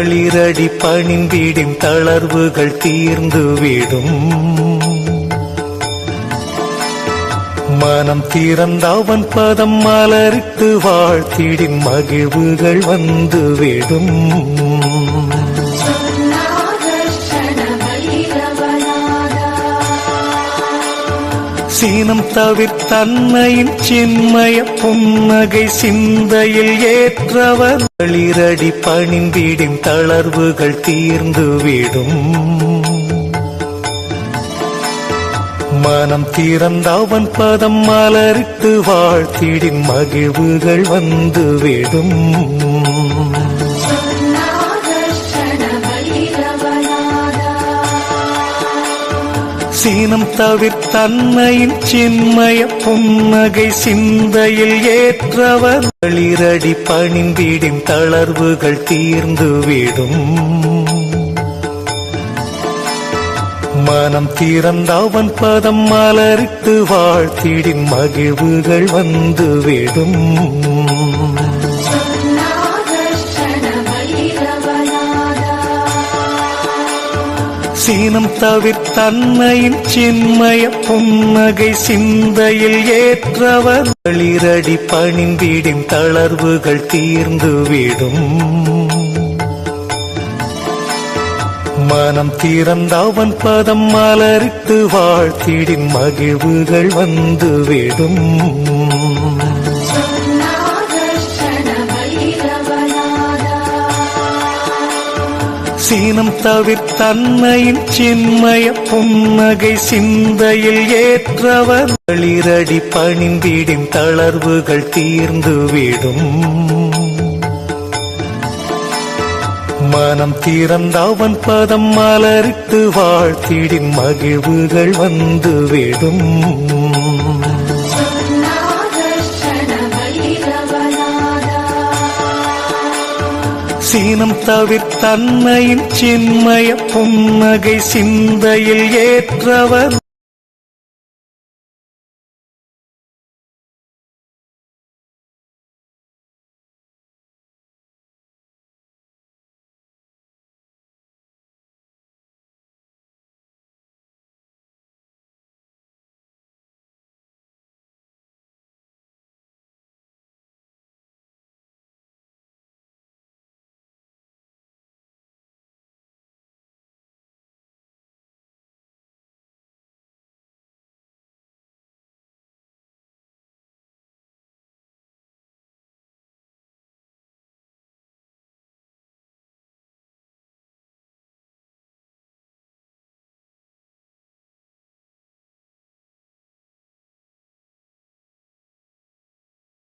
ளிரடி பணிந்திடின் தளர்வுகள் தீர்ந்துவிடும். மனம் திறந்தவன் பதம் மலரிட்டு வாழ்த்திடின் மகிழ்வுகள் வந்துவிடும். சீனம் தவிர்த்தன்னையின் சின்மய புன்னகை சிந்தையில் ஏற்றவர் ளிரடி பணிந்திடின் தளர்வுகள் தீர்ந்துவிடும். மனம் திறந்தவன் பதம் மலரிட்டு வாழ்த்திடின் மகிழ்வுகள் வந்துவிடும். சீனம் தவிர்த்தன்னையின் சின்மய புன்னகை சிந்தையில் ஏற்றவர் ளிரடி பணிந்திடின் தளர்வுகள் தீர்ந்துவிடும். மனம் திறந்தவன் பதம் மலரிட்டு வாழ்த்திடின் மகிழ்வுகள் வந்துவிடும். சீனம் தவிர்த்தன்னையின் சின்மய புன்னகை சிந்தையில் ஏற்றவர் ளிரடி பணிந்திடின் தளர்வுகள் தீர்ந்துவிடும். மனம் திறந்தவன் பதம் மலரிட்டு வாழ்த்திடின் மகிழ்வுகள் வந்துவிடும். சீனம் தவிர்த்தன்னையின் சின்மய புன்னகை சிந்தையில் ஏற்றவர் ளிரடி பணிந்திடின் தளர்வுகள் தீர்ந்துவிடும். மனம் திறந்தவன் பதம் மலரிட்டு வாழ்த்திடின் மகிழ்வுகள் வந்துவிடும். சீனம் தவிர்த்தன்னையின் சின்மய புன்னகை சிந்தையில் ஏற்றவர்